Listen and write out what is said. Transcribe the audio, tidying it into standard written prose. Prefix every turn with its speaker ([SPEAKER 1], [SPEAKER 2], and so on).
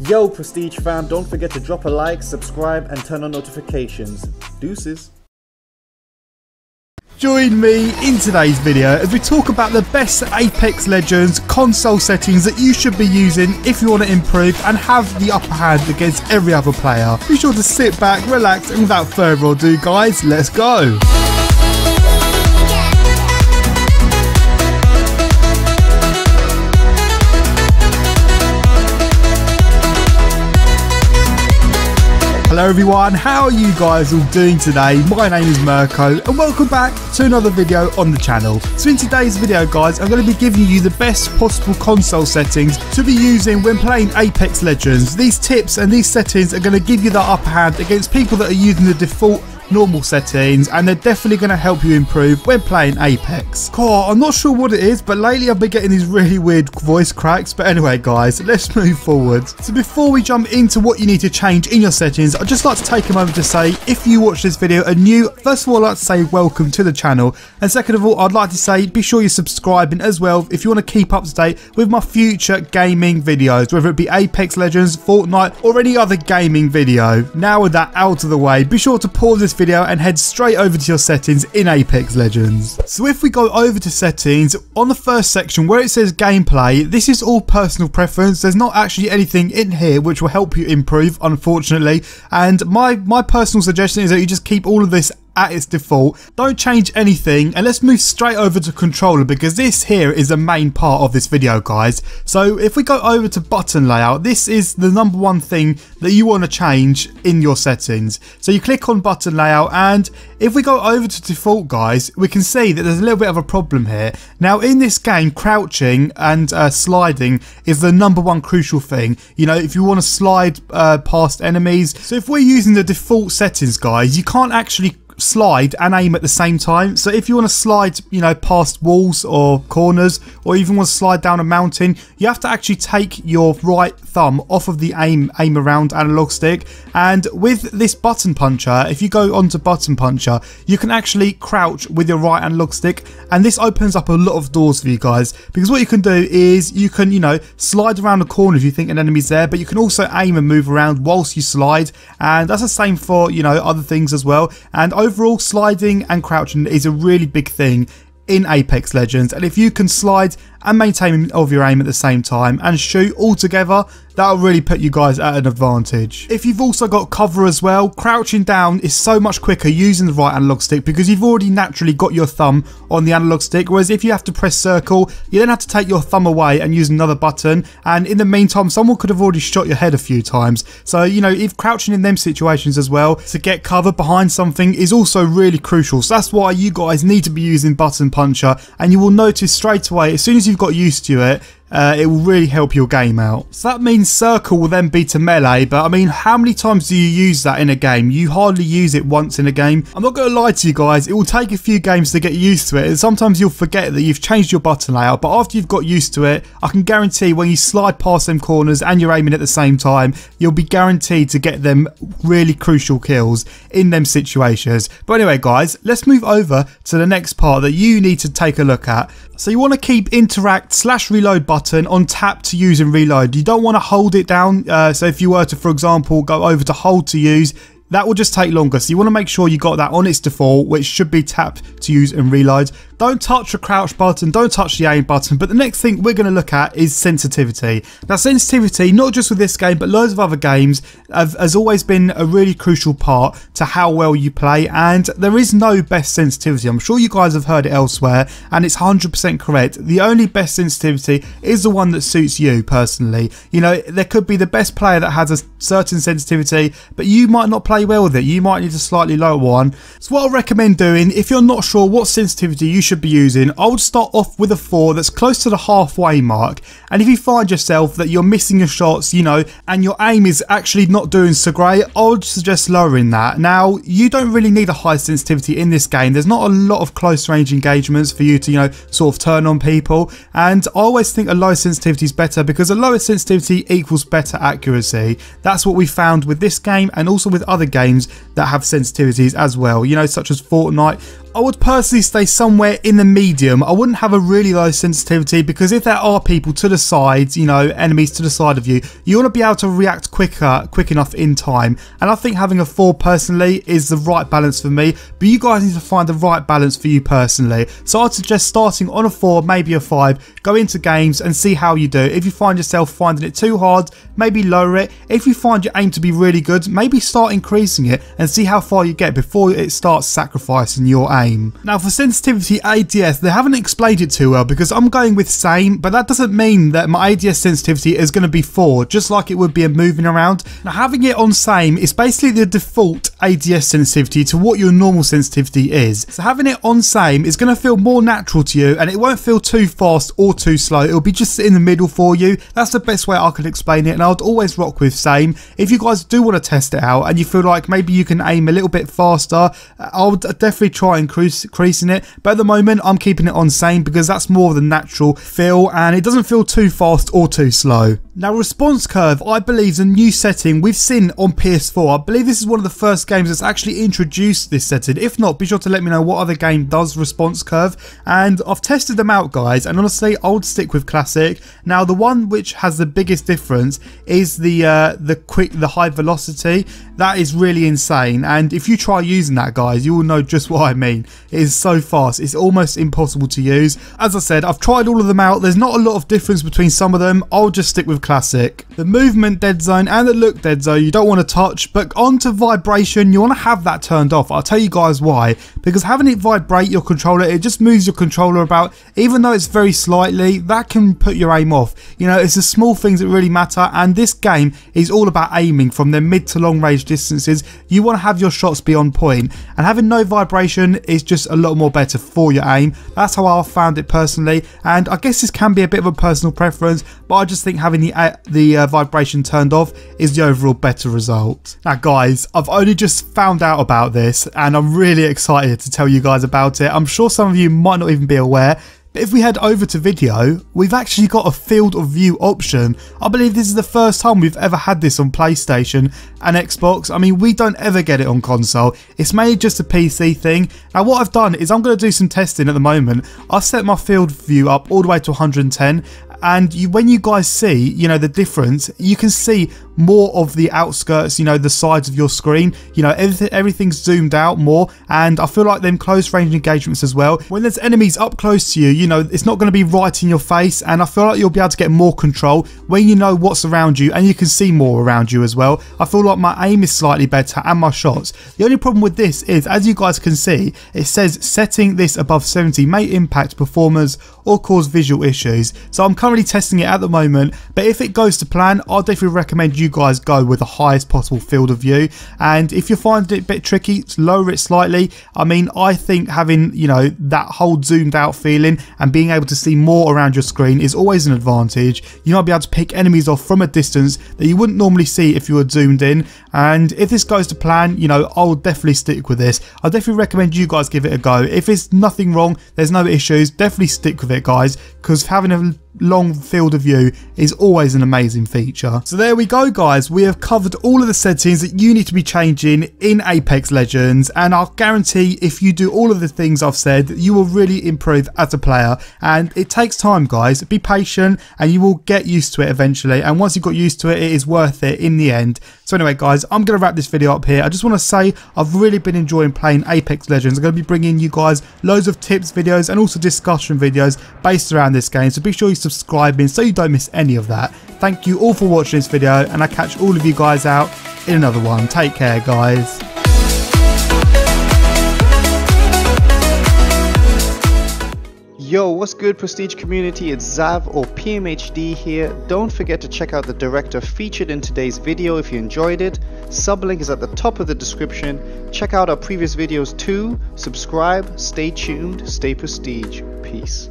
[SPEAKER 1] Yo Prestige fam, don't forget to drop a like, subscribe and turn on notifications. Deuces.
[SPEAKER 2] Join me in today's video as we talk about the best Apex Legends console settings that you should be using if you want to improve and have the upper hand against every other player. Be sure to sit back, relax, and without further ado guys, let's go! Hello everyone, how are you guys all doing today? My name is Mirko and welcome back to another video on the channel. So in today's video guys, I'm going to be giving you the best possible console settings to be using when playing Apex Legends. These tips and these settings are going to give you the upper hand against people that are using the default normal settings, and they're definitely going to help you improve when playing Apex. Cool, I'm not sure what it is, but lately I've been getting these really weird voice cracks. But anyway guys, let's move forward. So before we jump into what you need to change in your settings, I'd just like to take a moment to say, if you watch this video and new, first of all I'd like to say welcome to the channel, and second of all I'd like to say be sure you're subscribing as well if you want to keep up to date with my future gaming videos, whether it be Apex Legends, Fortnite or any other gaming video. Now with that out of the way, be sure to pause this video and head straight over to your settings in Apex Legends. So if we go over to settings, on the first section where it says gameplay, this is all personal preference. There's not actually anything in here which will help you improve, unfortunately, and my personal suggestion is that you just keep all of this at its default. Don't change anything, and let's move straight over to controller, because this here is the main part of this video guys. So if we go over to button layout, this is the number one thing that you want to change in your settings. So you click on button layout, and if we go over to default guys, we can see that there's a little bit of a problem here. Now in this game, crouching and sliding is the number one crucial thing, you know, if you want to slide past enemies. So if we're using the default settings guys, you can't actually slide and aim at the same time. So if you want to slide, you know, past walls or corners, or even want to slide down a mountain, you have to actually take your right thumb off of the aim around analog stick. And with this button puncher, if you go onto button puncher, you can actually crouch with your right analog stick, and this opens up a lot of doors for you guys, because what you can do is you can, you know, slide around the corner if you think an enemy's there, but you can also aim and move around whilst you slide, and that's the same for, you know, other things as well. And overall, sliding and crouching is a really big thing in Apex Legends, and if you can slide and maintain of your aim at the same time and shoot all together, that'll really put you guys at an advantage. If you've also got cover as well, crouching down is so much quicker using the right analog stick, because you've already naturally got your thumb on the analog stick, whereas if you have to press circle, you then have to take your thumb away and use another button, and in the meantime someone could have already shot your head a few times. So, you know, if crouching in them situations as well to get cover behind something is also really crucial. So that's why you guys need to be using button puncher, and you will notice straight away, as soon as you've got used to it, it will really help your game out. So that means circle will then be to melee, but I mean, how many times do you use that in a game? You hardly use it once in a game. I'm not going to lie to you guys, it will take a few games to get used to it, and sometimes you'll forget that you've changed your button layout, but after you've got used to it, I can guarantee when you slide past them corners and you're aiming at the same time, you'll be guaranteed to get them really crucial kills in them situations. But anyway guys, let's move over to the next part that you need to take a look at. So you want to keep interact/reload button on tap to use and reload. You don't want to hold it down. So if you were to, for example, go over to hold to use, that will just take longer. So you want to make sure you got that on its default, which should be tap to use and reload. Don't touch the crouch button, don't touch the aim button. But the next thing we're going to look at is sensitivity. Now sensitivity, not just with this game, but loads of other games, has always been a really crucial part to how well you play. And there is no best sensitivity. I'm sure you guys have heard it elsewhere, and it's 100% correct. The only best sensitivity is the one that suits you personally. You know, there could be the best player that has a certain sensitivity, but you might not play well with it. You might need a slightly lower one. So what I recommend doing, if you're not sure what sensitivity you should be using, I would start off with a 4 that's close to the halfway mark. And if you find yourself that you're missing your shots, you know, and your aim is actually not doing so great, I would suggest lowering that. Now, you don't really need a high sensitivity in this game. There's not a lot of close range engagements for you to, you know, sort of turn on people. And I always think a low sensitivity is better, because a lower sensitivity equals better accuracy. That's what we found with this game, and also with other games that have sensitivities as well, you know, such as Fortnite. I would personally stay somewhere it in the medium. I wouldn't have a really low sensitivity, because if there are people to the sides, you know, enemies to the side of you, you want to be able to react quick enough in time. And I think having a 4 personally is the right balance for me, but you guys need to find the right balance for you personally. So I'd suggest starting on a 4, maybe a 5, go into games and see how you do. If you find yourself finding it too hard, maybe lower it. If you find your aim to be really good, maybe start increasing it and see how far you get before it starts sacrificing your aim. Now for sensitivity ADS, they haven't explained it too well, because I'm going with same, but that doesn't mean that my ADS sensitivity is going to be 4, just like it would be a moving around. Now having it on same is basically the default ADS sensitivity to what your normal sensitivity is. So having it on same is going to feel more natural to you, and it won't feel too fast or too slow. It'll be just in the middle for you. That's the best way I can explain it, and I would always rock with same. If you guys do want to test it out and you feel like maybe you can aim a little bit faster, I would definitely try increasing it, but at the moment I'm keeping it on same because that's more of the natural feel and it doesn't feel too fast or too slow. Now response curve, I believe, is a new setting we've seen on PS4. I believe this is one of the first games that's actually introduced this setting. If not, be sure to let me know what other game does response curve, and I've tested them out guys, and honestly I would stick with classic. Now the one which has the biggest difference is the high velocity. That is really insane, and if you try using that guys, you will know just what I mean. It is so fast, it's almost impossible to use. As I said, I've tried all of them out. There's not a lot of difference between some of them. I'll just stick with classic. The movement dead zone and the look dead zone you don't want to touch, but onto vibration you want to have that turned off. I'll tell you guys why. Because having it vibrate your controller, it just moves your controller about. Even though it's very slightly, that can put your aim off. You know, it's the small things that really matter, and this game is all about aiming from the mid to long range distances. You want to have your shots be on point, and having no vibration is just a lot more better for your aim. That's how I found it personally, and I guess this can be a bit of a personal preference, but I just think having the vibration turned off is the overall better result. Now guys, I've only just found out about this and I'm really excited to tell you guys about it. I'm sure some of you might not even be aware, but if we head over to video, we've actually got a field of view option. I believe this is the first time we've ever had this on PlayStation and Xbox. I mean, we don't ever get it on console. It's mainly just a PC thing. Now what I've done is I'm going to do some testing at the moment. I've set my field view up all the way to 110, and when you guys see, you know, the difference, you can see more of the outskirts, you know, the sides of your screen. You know, everything's zoomed out more, and I feel like them close range engagements as well. When there's enemies up close to you, you know, it's not going to be right in your face, and I feel like you'll be able to get more control when you know what's around you and you can see more around you as well. I feel like my aim is slightly better and my shots. The only problem with this is, as you guys can see, it says setting this above 70 may impact performance or cause visual issues. So I'm currently testing it at the moment, but if it goes to plan, I'll definitely recommend you guys go with the highest possible field of view. And if you're finding it a bit tricky, lower it slightly. I mean, I think having, you know, that whole zoomed out feeling and being able to see more around your screen is always an advantage. You might be able to pick enemies off from a distance that you wouldn't normally see if you were zoomed in. And if this goes to plan, you know, I'll definitely stick with this. I definitely recommend you guys give it a go. If it's nothing wrong, there's no issues, definitely stick with it guys, because having a long field of view is always an amazing feature. So there we go guys, we have covered all of the settings that you need to be changing in Apex Legends, and I'll guarantee if you do all of the things I've said, you will really improve as a player. And it takes time guys, be patient and you will get used to it eventually, and once you've got used to it, it is worth it in the end. So anyway guys, I'm going to wrap this video up here. I just want to say I've really been enjoying playing Apex Legends. I'm going to be bringing you guys loads of tips videos and also discussion videos based around this game, so be sure you subscribe so you don't miss any of that. Thank you all for watching this video, and I catch all of you guys out in another one. Take care guys.
[SPEAKER 1] Yo, what's good Prestige community? It's Zav or PmHD here. Don't forget to check out the director featured in today's video if you enjoyed it. Sub link is at the top of the description. Check out our previous videos too. Subscribe, stay tuned, stay Prestige. Peace.